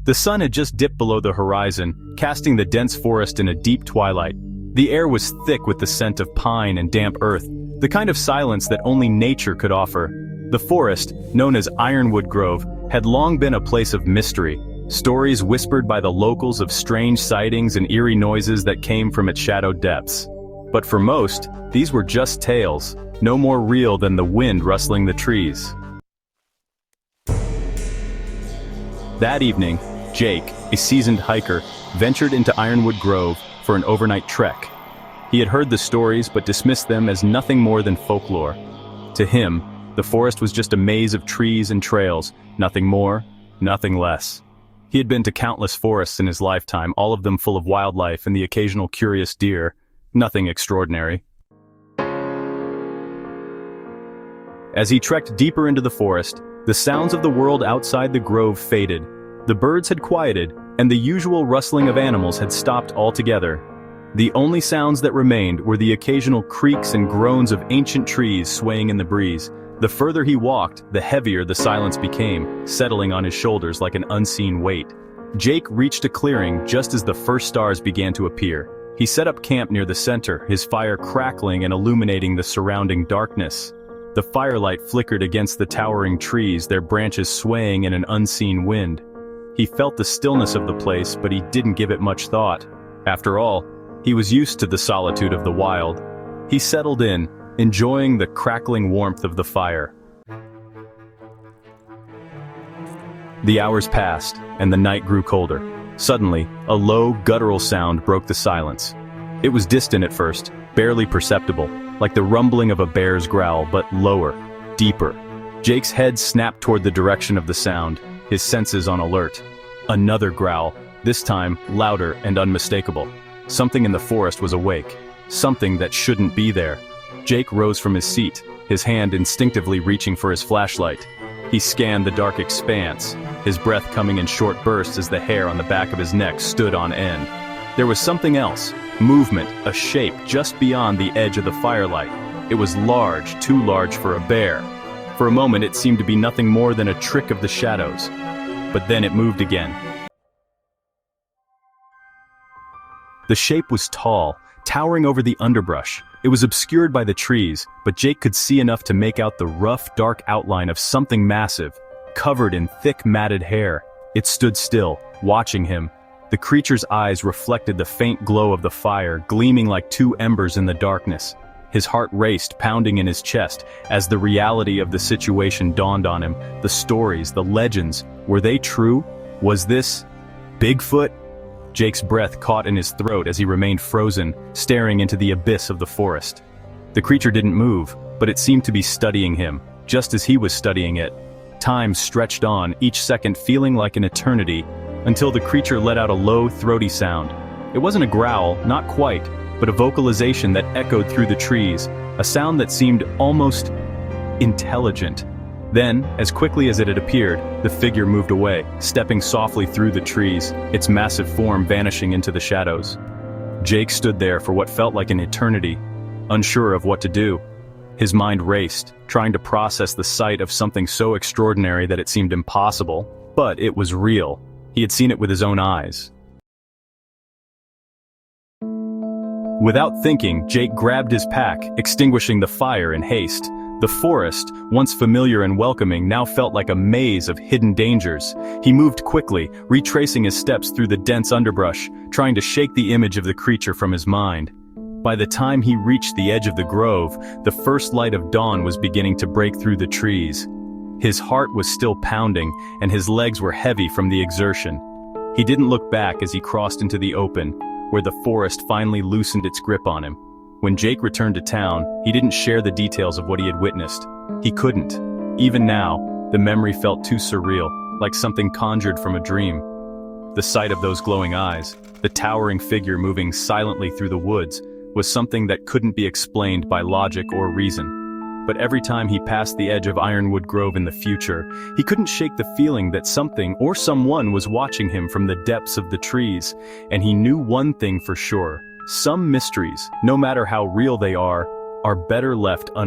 The sun had just dipped below the horizon, casting the dense forest in a deep twilight. The air was thick with the scent of pine and damp earth, the kind of silence that only nature could offer. The forest, known as Ironwood Grove, had long been a place of mystery. Stories whispered by the locals of strange sightings and eerie noises that came from its shadowed depths. But for most, these were just tales, no more real than the wind rustling the trees. That evening, Jake, a seasoned hiker, ventured into Ironwood Grove for an overnight trek. He had heard the stories but dismissed them as nothing more than folklore. To him, the forest was just a maze of trees and trails, nothing more, nothing less. He had been to countless forests in his lifetime, all of them full of wildlife and the occasional curious deer, nothing extraordinary. As he trekked deeper into the forest, the sounds of the world outside the grove faded. The birds had quieted, and the usual rustling of animals had stopped altogether. The only sounds that remained were the occasional creaks and groans of ancient trees swaying in the breeze. The further he walked, the heavier the silence became, settling on his shoulders like an unseen weight. Jake reached a clearing just as the first stars began to appear. He set up camp near the center, his fire crackling and illuminating the surrounding darkness. The firelight flickered against the towering trees, their branches swaying in an unseen wind. He felt the stillness of the place, but he didn't give it much thought. After all, he was used to the solitude of the wild. He settled in, enjoying the crackling warmth of the fire. The hours passed, and the night grew colder. Suddenly, a low, guttural sound broke the silence. It was distant at first, barely perceptible, like the rumbling of a bear's growl, but lower, deeper. Jake's head snapped toward the direction of the sound, his senses on alert. Another growl, this time louder and unmistakable. Something in the forest was awake, something that shouldn't be there. Jake rose from his seat, his hand instinctively reaching for his flashlight. He scanned the dark expanse, his breath coming in short bursts as the hair on the back of his neck stood on end. There was something else, movement, a shape just beyond the edge of the firelight. It was large, too large for a bear. For a moment it seemed to be nothing more than a trick of the shadows. But then it moved again. The shape was tall, towering over the underbrush. It was obscured by the trees, but Jake could see enough to make out the rough, dark outline of something massive, covered in thick, matted hair. It stood still, watching him. The creature's eyes reflected the faint glow of the fire, gleaming like two embers in the darkness. His heart raced, pounding in his chest, as the reality of the situation dawned on him. The stories, the legends, were they true? Was this Bigfoot? Jake's breath caught in his throat as he remained frozen, staring into the abyss of the forest. The creature didn't move, but it seemed to be studying him, just as he was studying it. Time stretched on, each second feeling like an eternity, until the creature let out a low, throaty sound. It wasn't a growl, not quite, but a vocalization that echoed through the trees, a sound that seemed almost intelligent. Then, as quickly as it had appeared, the figure moved away, stepping softly through the trees, its massive form vanishing into the shadows. Jake stood there for what felt like an eternity, unsure of what to do. His mind raced, trying to process the sight of something so extraordinary that it seemed impossible, but it was real. He had seen it with his own eyes. Without thinking, Jake grabbed his pack, extinguishing the fire in haste. The forest, once familiar and welcoming, now felt like a maze of hidden dangers. He moved quickly, retracing his steps through the dense underbrush, trying to shake the image of the creature from his mind. By the time he reached the edge of the grove, the first light of dawn was beginning to break through the trees. His heart was still pounding, and his legs were heavy from the exertion. He didn't look back as he crossed into the open, where the forest finally loosened its grip on him. When Jake returned to town, he didn't share the details of what he had witnessed. He couldn't. Even now, the memory felt too surreal, like something conjured from a dream. The sight of those glowing eyes, the towering figure moving silently through the woods, was something that couldn't be explained by logic or reason. But every time he passed the edge of Ironwood Grove in the future, he couldn't shake the feeling that something or someone was watching him from the depths of the trees, and he knew one thing for sure. Some mysteries, no matter how real they are better left unanswered.